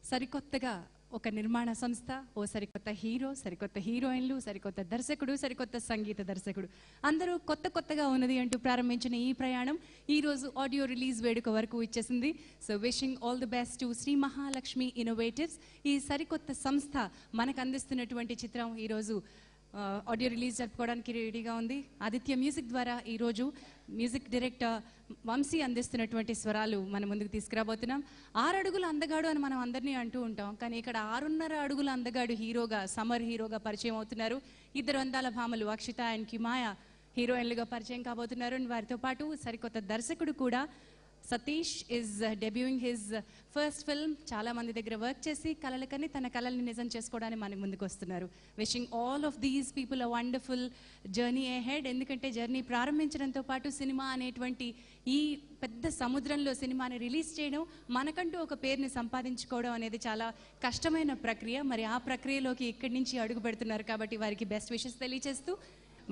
సరికొత్తగా ఒక నిర్మాణ సంస్థ, ఓ సరికొత్త హీరో, సరికొత్త హీరోయిన్లు, సరికొత్త దర్శకుడు, సరికొత్త సంగీత దర్శకుడు, అందరూ కొత్తగా ఉన్నది అంటూ ప్రారంభించిన ఈ ప్రయాణం ఈరోజు ఆడియో రిలీజ్ వేడుక వరకు ఇచ్చేసింది. So wishing all the best to Shri Mahalakshmi Innovatives. ఈ సరికొత్త సంస్థ మనకు అందిస్తున్నటువంటి చిత్రం ఈరోజు ఆడియో రిలీజ్ జరుపుకోవడానికి రెడీగా ఉంది. ఆదిత్య మ్యూజిక్ ద్వారా ఈరోజు మ్యూజిక్ డైరెక్టర్ వంశీ అందిస్తున్నటువంటి స్వరాలు మన ముందుకు తీసుకురాబోతున్నాం. 6 అడుగుల అందగాడు అని మనం అందరినీ అంటూ ఉంటాం, కానీ ఇక్కడ 6.5 అడుగుల అందగాడు హీరోగా, సమర్ హీరోగా పరిచయం అవుతున్నారు. 2 అందాల భామలు అక్షిత అండ్ కిమాయ హీరోయిన్లుగా పరిచయం కాబోతున్నారు. వారితో పాటు సరికొత్త దర్శకుడు కూడా Satish is debuting his first film. చాలా మంది దగ్గర వర్క్ చేసి కలలకని తన కళల్ని నిజం చేసుకోవడానికి మన ముందుకు వస్తున్నారు. Wishing all of these people a wonderful journey ahead. ఎందుకంటే జర్నీ ప్రారంభించడంతో పాటు సినిమా అనేటువంటి ఈ పెద్ద సముద్రంలో సినిమాని రిలీజ్ చేయడం, మనకంటూ ఒక పేరుని సంపాదించుకోవడం అనేది చాలా కష్టమైన ప్రక్రియ. మరి ఆ ప్రక్రియలోకి ఇక్కడి నుంచి అడుగు పెడుతున్నారు కాబట్టి వారికి బెస్ట్ విషెస్ తెలియజేస్తూ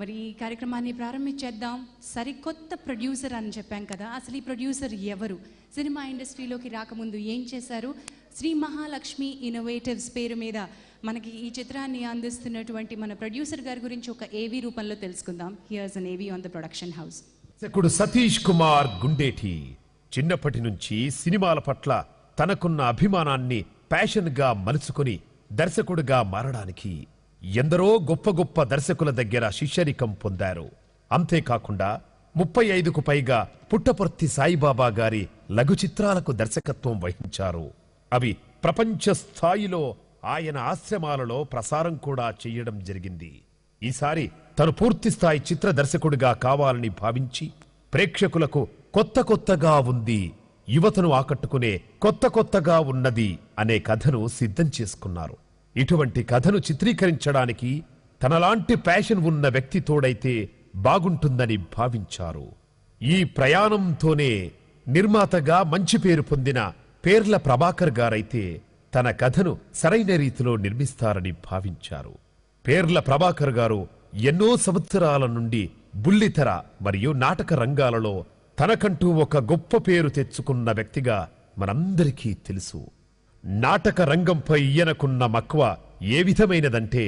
మరి ఈ కార్యక్రమాన్ని ప్రారంభించేద్దాం. సరికొత్త ప్రొడ్యూసర్ అని చెప్పాం కదా, అసలు ఈ ప్రొడ్యూసర్ ఎవరు, సినిమా ఇండస్ట్రీలోకి రాకముందు ఏం చేశారు? శ్రీ మహాలక్ష్మి ఇన్నోవేటివ్స్ పేరు మీద మనకి ఈ చిత్రాన్ని అందిస్తున్నటువంటి మన ప్రొడ్యూసర్ గారి గురించి ఒక ఏవీ రూపంలో తెలుసుకుందాం. హియర్స్ అన్ ఏవీ ఆన్ ద ప్రొడక్షన్ హౌస్. దర్శకుడు సతీష్ కుమార్ గుండేటి చిన్నప్పటి నుంచి సినిమాల పట్ల తనకున్న అభిమానాన్ని ప్యాషన్ గా మలుచుకొని దర్శకుడిగా మారడానికి ఎందరో గొప్ప దర్శకుల దగ్గర శిష్యరికం పొందారు. అంతేకాకుండా 35కు పైగా పుట్టపర్తి సాయిబాబా గారి లఘు చిత్రాలకు దర్శకత్వం వహించారు. అవి ప్రపంచ స్థాయిలో ఆయన ఆశ్రమాలలో ప్రసారం కూడా చేయడం జరిగింది. ఈసారి తను పూర్తి స్థాయి చిత్ర దర్శకుడిగా కావాలని భావించి ప్రేక్షకులకు కొత్తగా ఉంది, యువతను ఆకట్టుకునే కొత్తగా ఉన్నది అనే కథను సిద్ధం చేసుకున్నారు. ఇటువంటి కథను చిత్రీకరించడానికి తనలాంటి ప్యాషన్ ఉన్న వ్యక్తి తోడైతే బాగుంటుందని భావించారు. ఈ ప్రయాణంతోనే నిర్మాతగా మంచి పేరు పొందిన పేర్ల ప్రభాకర్ గారైతే తన కథను సరైన రీతిలో నిర్మిస్తారని భావించారు. పేర్ల ప్రభాకర్ గారు ఎన్నో సంవత్సరాల నుండి బుల్లితెర మరియు నాటక రంగాలలో తనకంటూ ఒక గొప్ప పేరు తెచ్చుకున్న వ్యక్తిగా మనందరికీ తెలుసు. నాటక రంగంపై ఈయనకున్న మక్కువ ఏ విధమైనదంటే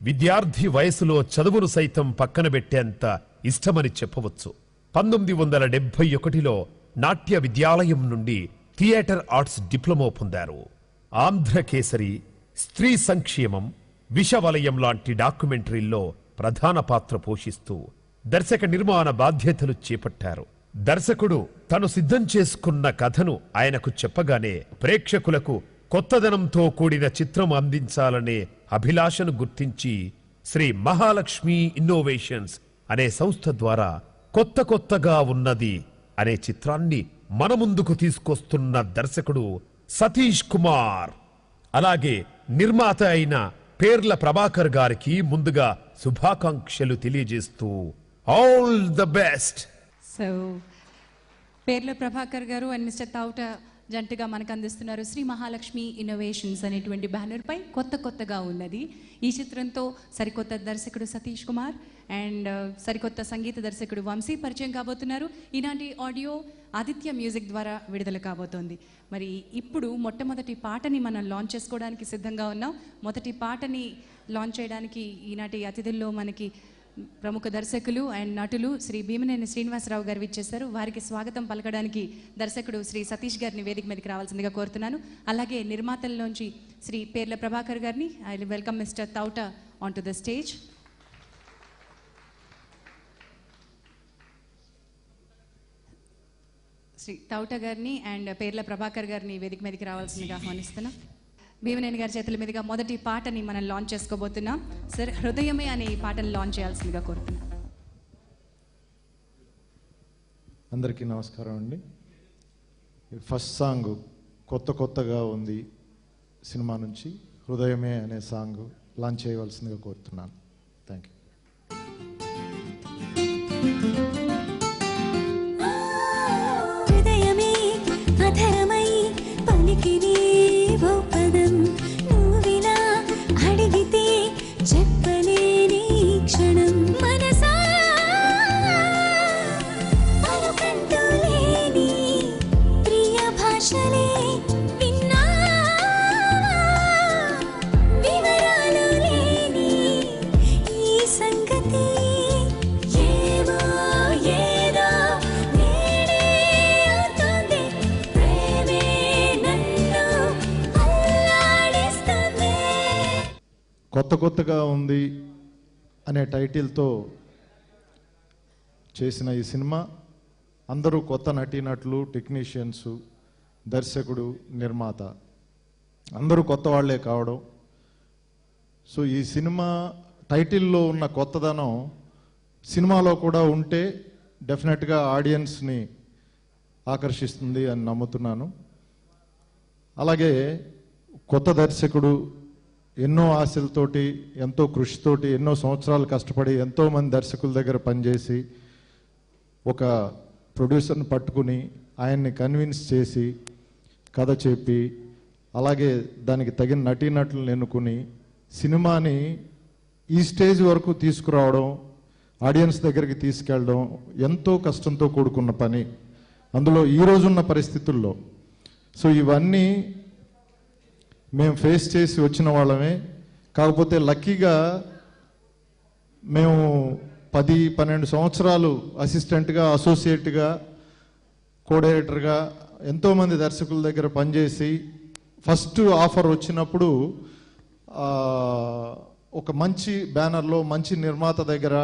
విద్యార్థి వయసులో చదువును సైతం పక్కన పెట్టేంత ఇష్టమని చెప్పవచ్చు. 1971లో నాట్య విద్యాలయం నుండి థియేటర్ ఆర్ట్స్ డిప్లొమా పొందారు. ఆంధ్రకేసరి, స్త్రీ సంక్షేమం, విషవలయం లాంటి డాక్యుమెంటరీల్లో ప్రధాన పాత్ర పోషిస్తూ దర్శక నిర్మాణ బాధ్యతలు చేపట్టారు. దర్శకుడు తను సిద్ధం చేసుకున్న కథను ఆయనకు చెప్పగానే ప్రేక్షకులకు కొత్తదనంతో కూడిన చిత్రం అందించాలనే అభిలాషను గుర్తించి శ్రీ మహాలక్ష్మి ఇన్నోవేషన్స్ అనే సంస్థ ద్వారా కొత్తగా ఉన్నది అనే చిత్రాన్ని మన ముందుకు తీసుకొస్తున్న దర్శకుడు సతీష్ కుమార్. అలాగే నిర్మాత అయిన పేర్ల ప్రభాకర్ గారికి ముందుగా శుభాకాంక్షలు తెలియజేస్తూ ఆల్ ద బెస్ట్. సో పేర్ల ప్రభాకర్ గారు అండ్ మిస్టర్ తౌట జంటగా మనకు అందిస్తున్నారు శ్రీ మహాలక్ష్మి ఇన్నోవేషన్స్ అనేటువంటి బ్యానర్పై కొత్తగా ఉన్నది. ఈ చిత్రంతో సరికొత్త దర్శకుడు సతీష్ కుమార్ అండ్ సరికొత్త సంగీత దర్శకుడు వంశీ పరిచయం కాబోతున్నారు. ఈనాటి ఆడియో ఆదిత్య మ్యూజిక్ ద్వారా విడుదల కాబోతోంది. మరి ఇప్పుడు మొట్టమొదటి పాటని మనం లాంచ్ చేసుకోవడానికి సిద్ధంగా ఉన్నాం. మొదటి పాటని లాంచ్ చేయడానికి ఈనాటి అతిథుల్లో మనకి ప్రముఖ దర్శకులు అండ్ నటులు శ్రీ భీమనేని శ్రీనివాసరావు గారు విచ్చేశారు. వారికి స్వాగతం పలకడానికి దర్శకుడు శ్రీ సతీష్ గారిని వేదిక మీదకి రావాల్సిందిగా కోరుతున్నాను. అలాగే నిర్మాతల్లోంచి శ్రీ పేర్ల ప్రభాకర్ గారిని I welcome mister Thota on to the stage. Shri Thota గారిని అండ్ పేర్ల ప్రభాకర్ గారిని వేదిక మీదకి రావాల్సిందిగా ఆహ్వానిస్తున్నాం. భీమనేని గారి చేతుల మీదుగా మొదటి పాటని మనం లాంచ్ చేసుకోబోతున్నాం. సార్, హృదయమే అనే ఈ పాటను లాంచ్ చేయాల్సిందిగా కోరుతున్నాం. అందరికీ నమస్కారం అండి. ఫస్ట్ సాంగ్ కొత్తగా ఉంది సినిమా నుంచి హృదయమే అనే సాంగ్ లాంచ్ చేయవలసిందిగా కోరుతున్నాను. Thank you. హృదయమే అధరమై పలికిని పదం నువ్విలా అడిగితే చెప్పలేని క్షణం మనసా పలుకంటూ లేని ప్రియ భాషలే విన్నా కొత్త కొత్తగా ఉంది అనే టైటిల్తో చేసిన ఈ సినిమా అందరూ కొత్త నటీనటులు, టెక్నీషియన్స్, దర్శకుడు, నిర్మాత అందరూ కొత్త వాళ్ళే కావడం. సో ఈ సినిమా టైటిల్లో ఉన్న కొత్తదనం సినిమాలో కూడా ఉంటే డెఫినెట్గా ఆడియన్స్ని ఆకర్షిస్తుంది అని నమ్ముతున్నాను. అలాగే కొత్త దర్శకుడు ఎన్నో ఆశలతోటి, ఎంతో కృషితోటి, ఎన్నో సంవత్సరాలు కష్టపడి ఎంతోమంది దర్శకుల దగ్గర పనిచేసి ఒక ప్రొడ్యూసర్ని పట్టుకుని ఆయన్ని కన్విన్స్ చేసి కథ చెప్పి అలాగే దానికి తగిన నటీనటులను ఎన్నుకుని సినిమాని ఈ స్టేజ్ వరకు తీసుకురావడం, ఆడియన్స్ దగ్గరికి తీసుకెళ్ళడం ఎంతో కష్టంతో కూడుకున్న పని, అందులో ఈ రోజున్న పరిస్థితుల్లో. సో ఇవన్నీ మేము ఫేస్ చేసి వచ్చిన వాళ్ళమే. కాకపోతే లక్కీగా మేము 10-12 సంవత్సరాలు అసిస్టెంట్గా, అసోసియేట్గా, కోడైరెక్టర్గా ఎంతోమంది దర్శకుల దగ్గర పనిచేసి ఫస్ట్ ఆఫర్ వచ్చినప్పుడు ఒక మంచి బ్యానర్లో మంచి నిర్మాత దగ్గర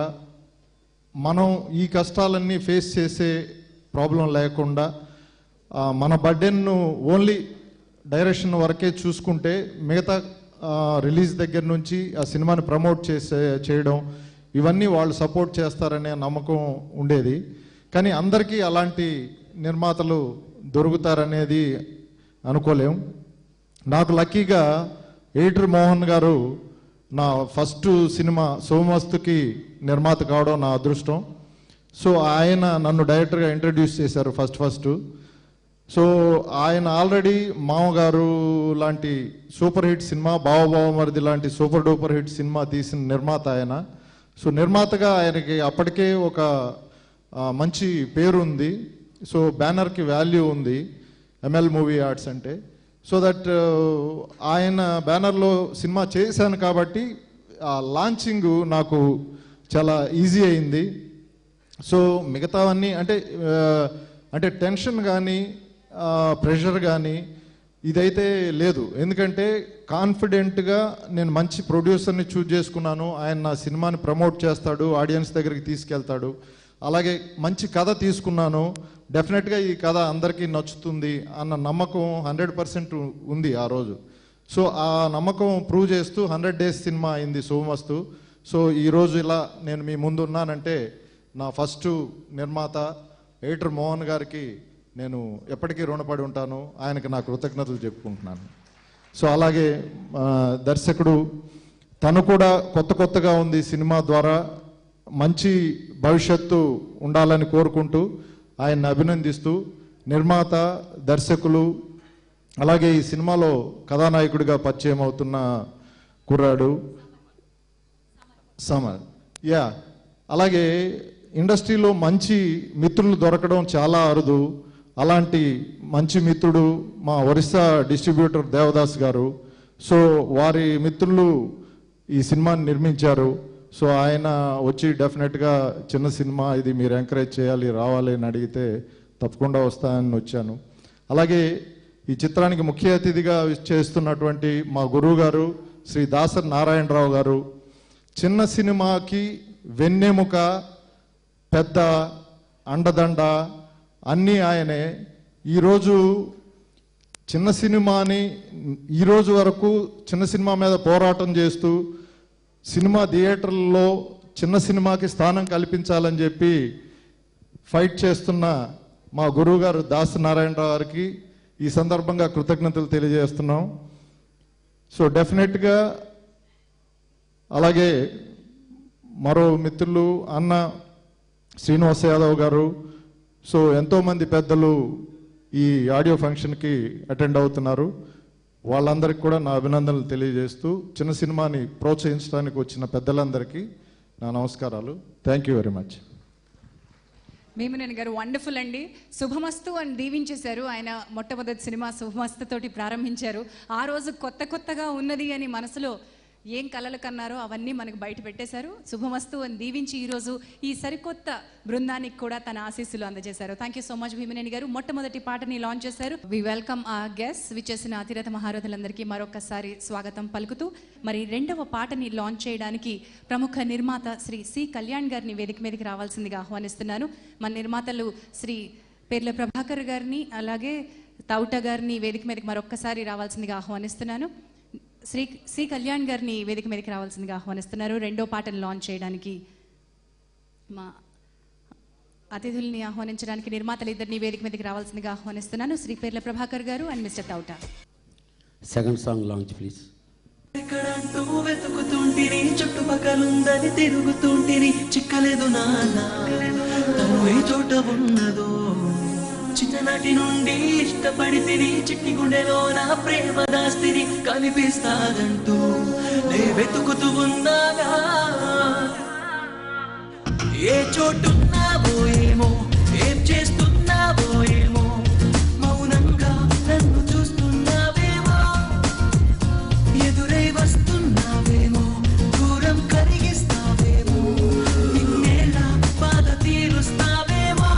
మనం ఈ కష్టాలన్నీ ఫేస్ చేసే ప్రాబ్లం లేకుండా మన బర్డెన్ను ఓన్లీ డైరెక్షన్ వరకే చూసుకుంటే మిగతా రిలీజ్ దగ్గర నుంచి ఆ సినిమాని ప్రమోట్ చేయడం ఇవన్నీ వాళ్ళు సపోర్ట్ చేస్తారనే నమ్మకం ఉండేది. కానీ అందరికీ అలాంటి నిర్మాతలు దొరుకుతారనేది అనుకోలేం. నాకు లక్కీగా ఎడిటర్ మోహన్ గారు నా ఫస్ట్ సినిమా సోమస్తుకి నిర్మాత కావడం నా అదృష్టం. సో ఆయన నన్ను డైరెక్టర్గా ఇంట్రడ్యూస్ చేశారు ఫస్ట్. సో ఆయన ఆల్రెడీ మామగారు లాంటి సూపర్ హిట్ సినిమా, బావమరిది లాంటి సూపర్ డూపర్ హిట్ సినిమా తీసిన నిర్మాత ఆయన. సో నిర్మాతగా ఆయనకి అప్పటికే ఒక మంచి పేరు ఉంది. సో బ్యానర్కి వాల్యూ ఉంది ఎంఎల్ మూవీ ఆర్ట్స్ అంటే. సో దట్ ఆయన బ్యానర్లో సినిమా చేశాను కాబట్టి ఆ లాంచింగ్ నాకు చాలా ఈజీ అయింది. సో మిగతావన్నీ అంటే టెన్షన్ కానీ ప్రెషర్ కానీ ఇదైతే లేదు. ఎందుకంటే కాన్ఫిడెంట్గా నేను మంచి ప్రొడ్యూసర్ని చూజ్ చేసుకున్నాను. ఆయన నా సినిమాని ప్రమోట్ చేస్తాడు, ఆడియన్స్ దగ్గరికి తీసుకెళ్తాడు. అలాగే మంచి కథ తీసుకున్నాను, డెఫినెట్గా ఈ కథ అందరికీ నచ్చుతుంది అన్న నమ్మకం 100% ఉంది ఆ రోజు. సో ఆ నమ్మకం ప్రూవ్ చేస్తూ 100 days సినిమా అయింది సోమస్తు. సో ఈరోజు ఇలా నేను మీ ముందు ఉన్నానంటే నా ఫస్ట్ నిర్మాత ఎడిటర్ మోహన్ గారికి నేను ఎప్పటికీ రుణపడి ఉంటాను. ఆయనకి నా కృతజ్ఞతలు చెప్పుకుంటున్నాను. సో అలాగే దర్శకుడు తను కూడా కొత్తగా ఉంది సినిమా ద్వారా, మంచి భవిష్యత్తు ఉండాలని కోరుకుంటూ ఆయన్ని అభినందిస్తూ, నిర్మాత, దర్శకులు అలాగే ఈ సినిమాలో కథానాయకుడిగా పరిచయం అవుతున్న కుర్రాడు సమర్. అలాగే ఇండస్ట్రీలో మంచి మిత్రులు దొరకడం చాలా అరుదు. అలాంటి మంచి మిత్రుడు మా ఒరిస్సా డిస్ట్రిబ్యూటర్ దేవదాస్ గారు. సో వారి మిత్రులు ఈ సినిమాని నిర్మించారు. సో ఆయన వచ్చి డెఫినెట్గా చిన్న సినిమా ఇది, మీరు ఎంకరేజ్ చేయాలి, రావాలి అని అడిగితే తప్పకుండా వస్తానని వచ్చాను. అలాగే ఈ చిత్రానికి ముఖ్య అతిథిగా చేస్తున్నటువంటి మా గురువు గారు శ్రీ దాసరి నారాయణరావు గారు. చిన్న సినిమాకి వెన్నెముక, పెద్ద అండదండ అన్నీ ఆయనే. ఈరోజు చిన్న సినిమాని ఈరోజు వరకు చిన్న సినిమా మీద పోరాటం చేస్తూ సినిమా థియేటర్లలో చిన్న సినిమాకి స్థానం కల్పించాలని చెప్పి ఫైట్ చేస్తున్న మా గురువు గారు దాసరి నారాయణరావు గారికి ఈ సందర్భంగా కృతజ్ఞతలు తెలియజేస్తున్నాం. సో డెఫినెట్గా అలాగే మరో మిత్రులు అన్న శ్రీనివాస్ యాదవ్ గారు. సో ఎంతోమంది పెద్దలు ఈ ఆడియో ఫంక్షన్కి అటెండ్ అవుతున్నారు. వాళ్ళందరికీ కూడా నా అభినందనలు తెలియజేస్తూ చిన్న సినిమాని ప్రోత్సహించడానికి వచ్చిన పెద్దలందరికీ నా నమస్కారాలు. Thank you very much. Vemineni గారు వండర్ఫుల్ అండి. శుభమస్తు అని దీవించేశారు. ఆయన మొట్టమొదటి సినిమా శుభమస్తు తోటి ప్రారంభించారు. ఆ రోజు కొత్తగా ఉన్నది అని మనసులో ఏం కలలు కన్నారో అవన్నీ మనకు బయట పెట్టేశారు. శుభమస్తు అని దీవించి ఈరోజు ఈ సరికొత్త బృందానికి కూడా తన ఆశీస్సులు అందజేశారు. Thank you so much Bhimaneni గారు. మొట్టమొదటి పాటని లాంచ్ చేశారు. వి వెల్కమ్ ఆ గెస్ట్ విచ్చేసిన అతిరథ మహారథులందరికీ మరొకసారి స్వాగతం పలుకుతూ మరి రెండవ పాటని లాంచ్ చేయడానికి ప్రముఖ నిర్మాత శ్రీ సి కళ్యాణ్ గారిని వేదిక మీదకి రావాల్సిందిగా ఆహ్వానిస్తున్నాను. మన నిర్మాతలు శ్రీ పేర్ల ప్రభాకర్ గారిని అలాగే తౌట గారిని వేదిక మీదకి మరొక్కసారి రావాల్సిందిగా ఆహ్వానిస్తున్నాను. శ్రీ సి కళ్యాణ్ గారిని వేదిక మీదకి రావాల్సిందిగా ఆహ్వానిస్తున్నారు. రెండో పాటను లాంచ్ చేయడానికి మా అతిథుల్ని ఆహ్వానించడానికి నిర్మాతలు ఇద్దరిని వేదిక మీదకి రావాల్సిందిగా ఆహ్వానిస్తున్నాను. శ్రీ పేర్ల ప్రభాకర్ గారు and mister Thota. Second song launch please. ఎక్కడంటూ వెతుకుతుంటిని, చుట్టుపక్కలుందని తిరుగుతుంటిని, చిక్కలేదు నాన్న తను ఏ చోట ఉన్నదో. చిన్ననాటి నుండి ఇష్టపడి తిని, చిట్టి గుండెలో నా ప్రేమ దాస్తిని కనిపిస్తాదంటూ నే వెతుకుతూ ఉన్నాగా. ఏ చోటున్నావో ఏమో, ఏం చేస్తున్నావో ఏమో, మౌనంగా నన్ను చూస్తున్నావేమో, ఎదురై వస్తున్నావేమో, దూరం కరిగిస్తావేమో, నిన్నేలా బాధ తీరుస్తావేమో.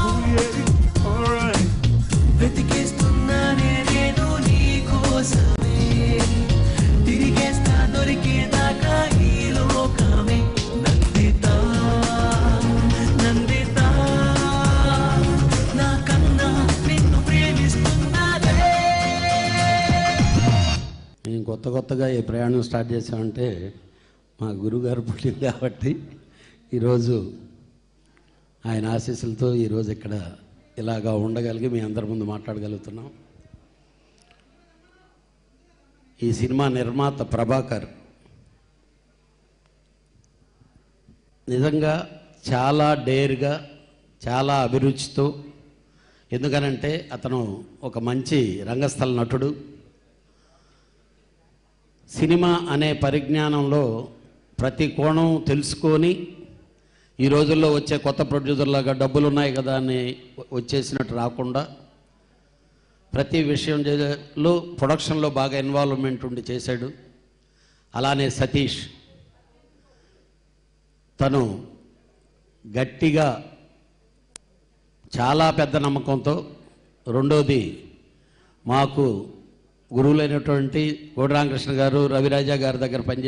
వెతికేస్తున్నానే నేను నీ కోసమే, తిరిగేస్తా దొరికేదాకా ఈ లోకమే. నందితా నందితా నా కన్నా నిన్ను ప్రేమిస్తున్నానే. మేము కొత్తగా ఈ ప్రయాణం స్టార్ట్ చేసామంటే మా గురుగారు పుట్టింది కాబట్టి ఈరోజు ఆయన ఆశీస్సులతో ఈరోజు ఇక్కడ ఇలాగా ఉండగలిగి మీ అందరి ముందు మాట్లాడగలుగుతున్నాం. ఈ సినిమా నిర్మాత ప్రభాకర్ నిజంగా చాలా డేర్గా, చాలా అభిరుచితో, ఎందుకనంటే అతను ఒక మంచి రంగస్థల నటుడు. సినిమా అనే పరిజ్ఞానంలో ప్రతి కోణం తెలుసుకొని ఈ రోజుల్లో వచ్చే కొత్త ప్రొడ్యూసర్లాగా డబ్బులు ఉన్నాయి కదా అని వచ్చేసినట్టు రాకుండా ప్రతి విషయంలో ప్రొడక్షన్లో బాగా ఇన్వాల్వ్మెంట్ ఉండి చేశాడు. అలానే సతీష్ తను గట్టిగా చాలా పెద్ద నమ్మకంతో, రెండోది మాకు గురువులైనటువంటి కోడి రామకృష్ణ గారు, రవిరాజా గారి దగ్గర పనిచేసి